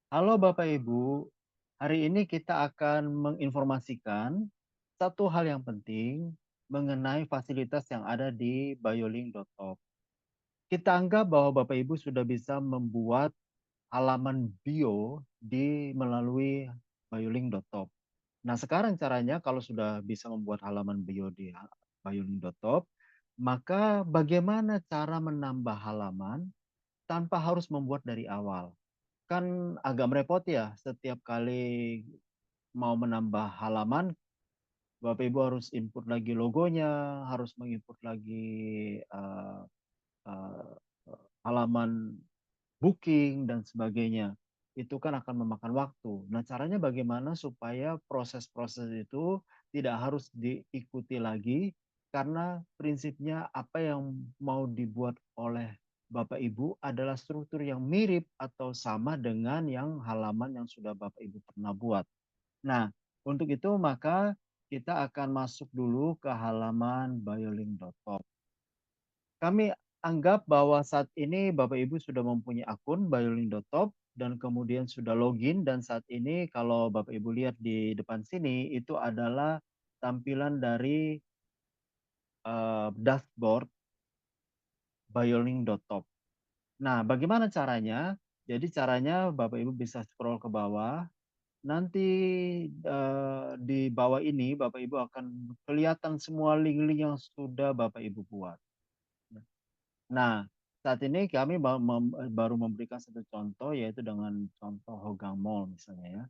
Halo Bapak Ibu, hari ini kita akan menginformasikan satu hal yang penting mengenai fasilitas yang ada di biolink.top. Kita anggap bahwa Bapak Ibu sudah bisa membuat halaman bio melalui biolink.top. Nah, sekarang caranya kalau sudah bisa membuat halaman bio di biolink.top, maka bagaimana cara menambah halaman tanpa harus membuat dari awal? Kan agak merepot ya, setiap kali mau menambah halaman, Bapak Ibu harus input lagi logonya, harus menginput lagi eh, eh, halaman booking dan sebagainya. Itu kan akan memakan waktu. Nah, caranya bagaimana supaya proses-proses itu tidak harus diikuti lagi karena prinsipnya apa yang mau dibuat oleh Bapak Ibu adalah struktur yang mirip atau sama dengan yang halaman yang sudah Bapak Ibu pernah buat. Nah, untuk itu maka kita akan masuk dulu ke halaman biolink.com. Kami anggap bahwa saat ini Bapak Ibu sudah mempunyai akun biolink.top dan kemudian sudah login, dan saat ini kalau Bapak Ibu lihat di depan sini itu adalah tampilan dari dashboard biolink.top. Nah, bagaimana caranya? Jadi caranya Bapak Ibu bisa scroll ke bawah. Nanti di bawah ini Bapak Ibu akan kelihatan semua link-link yang sudah Bapak Ibu buat. Nah, saat ini kami baru memberikan satu contoh, yaitu dengan contoh Hogang Mall misalnya ya.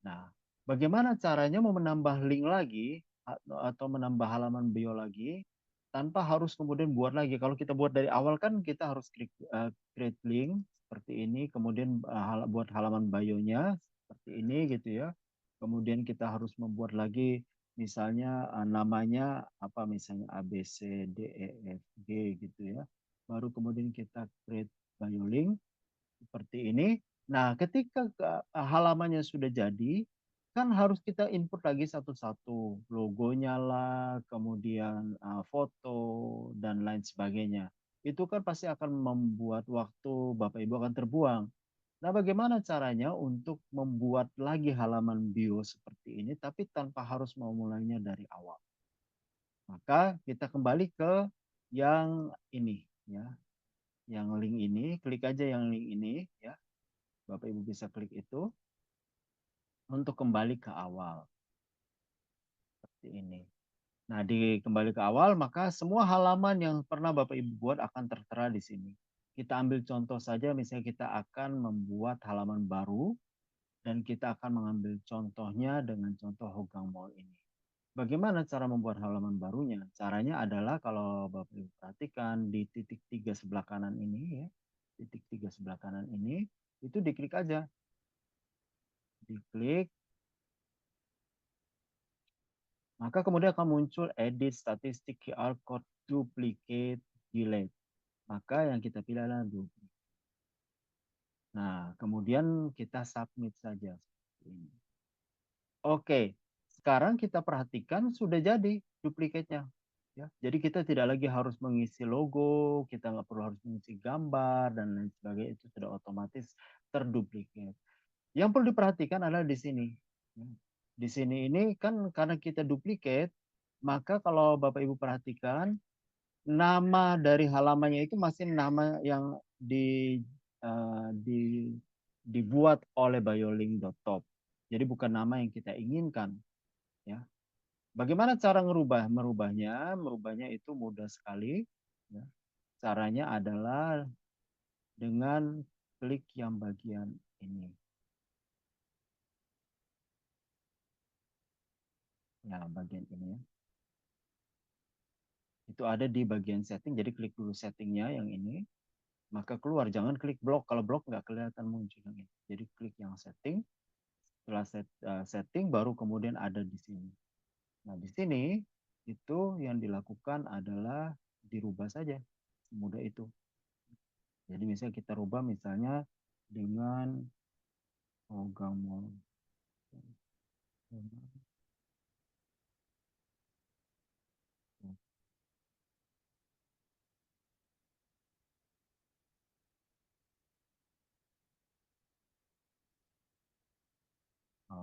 Nah, bagaimana caranya mau menambah link lagi atau menambah halaman bio lagi tanpa harus kemudian buat lagi. Kalau kita buat dari awal kan kita harus klik create link seperti ini, kemudian buat halaman bio-nya seperti ini gitu ya. Kemudian kita harus membuat lagi misalnya namanya apa, misalnya A B C D E F G gitu ya. Baru kemudian kita create bio link seperti ini. Nah, ketika halamannya sudah jadi, kan harus kita input lagi satu-satu, logonya lah, kemudian foto dan lain sebagainya. Itu kan pasti akan membuat waktu Bapak Ibu akan terbuang. Nah, bagaimana caranya untuk membuat lagi halaman bio seperti ini, tapi tanpa harus memulainya dari awal? Maka kita kembali ke yang ini, ya, yang link ini, klik aja yang link ini, ya. Bapak Ibu bisa klik itu untuk kembali ke awal seperti ini. Nah, di kembali ke awal maka semua halaman yang pernah Bapak Ibu buat akan tertera di sini. Kita ambil contoh saja, misalnya kita akan membuat halaman baru dan kita akan mengambil contohnya dengan contoh Hogang Mall ini. Bagaimana cara membuat halaman barunya? Caranya adalah kalau Bapak Ibu perhatikan di titik 3 sebelah kanan ini ya, titik 3 sebelah kanan ini, itu diklik aja. Diklik, maka kemudian akan muncul edit statistik QR code duplicate delete. Maka yang kita pilih adalah duplicate. Nah, kemudian kita submit saja. Oke, sekarang kita perhatikan sudah jadi duplikatnya. Ya, jadi kita tidak lagi harus mengisi logo, kita nggak perlu harus mengisi gambar dan lain sebagainya, itu sudah otomatis terduplikat. Yang perlu diperhatikan adalah di sini. Di sini ini kan karena kita duplikat, maka kalau Bapak Ibu perhatikan, nama dari halamannya itu masih nama yang dibuat oleh biolink.top. Jadi bukan nama yang kita inginkan, ya. Bagaimana cara merubahnya? Merubahnya itu mudah sekali, ya. Caranya adalah dengan klik yang bagian ini. Ya, bagian ini ya. Itu ada di bagian setting, jadi klik dulu settingnya yang ini, maka keluar, jangan klik blok, kalau blok nggak kelihatan muncul yang ini. Jadi klik yang setting, setelah setting baru kemudian ada di sini. Nah, di sini itu yang dilakukan adalah dirubah saja, semudah itu. Jadi misalnya kita rubah misalnya dengan program.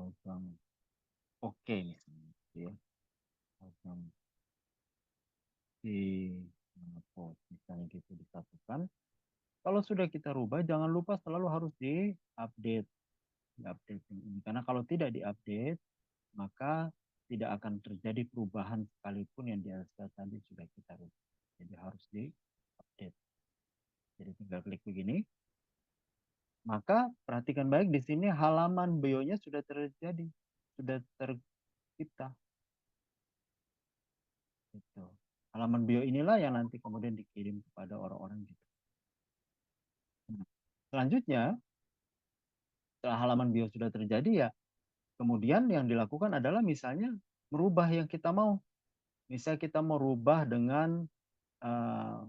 program oke misalnya gitu ya. Program di post misalnya gitu disatukan. Kalau sudah kita rubah, jangan lupa selalu harus diupdate, diupdate yang ini. Karena kalau tidak diupdate, maka tidak akan terjadi perubahan sekalipun yang di atas tadi sudah kita rubah. Jadi harus diupdate. Jadi tinggal klik begini. Maka perhatikan baik di sini halaman bio-nya sudah terjadi, sudah tercipta. Gitu. Halaman bio inilah yang nanti kemudian dikirim kepada orang-orang gitu. Nah, selanjutnya, setelah halaman bio sudah terjadi ya, kemudian yang dilakukan adalah misalnya merubah yang kita mau. Misal kita mau rubah dengan uh,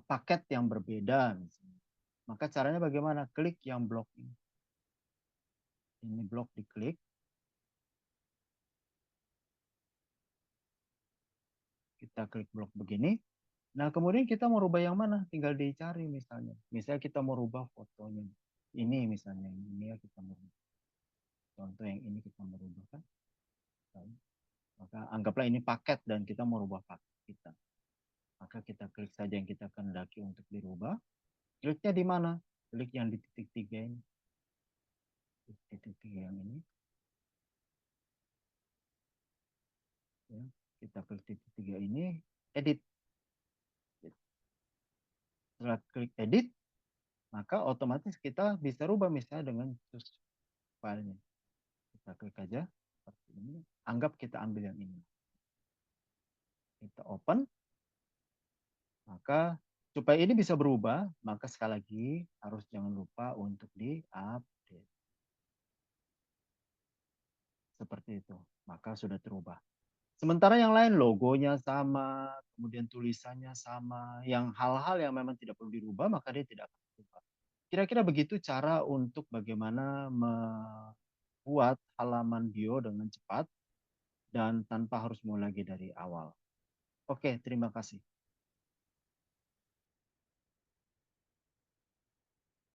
paket yang berbeda, misalnya. Maka caranya bagaimana? Klik yang blok ini. Ini blok diklik. Kita klik blok begini. Nah, kemudian kita mau rubah yang mana? Tinggal dicari misalnya. Misalnya kita mau rubah fotonya. Ini misalnya, ini ya kita mau rubah. Contoh yang ini kita mau rubah kan. Maka anggaplah ini paket dan kita mau rubah paket kita. Maka kita klik saja yang kita kehendaki untuk dirubah. Kliknya di mana? Klik yang di titik tiga ini. Titik tiga yang ini. Ya. Kita klik titik tiga ini. Edit. Setelah klik edit, maka otomatis kita bisa rubah misalnya dengan choose filenya. Kita klik aja seperti ini. Anggap kita ambil yang ini. Kita open. Maka supaya ini bisa berubah, maka sekali lagi harus jangan lupa untuk di-update. Seperti itu. Maka sudah terubah. Sementara yang lain logonya sama, kemudian tulisannya sama, yang hal-hal yang memang tidak perlu dirubah, maka dia tidak akan berubah. Kira-kira begitu cara untuk bagaimana membuat halaman bio dengan cepat dan tanpa harus mulai lagi dari awal. Oke, terima kasih.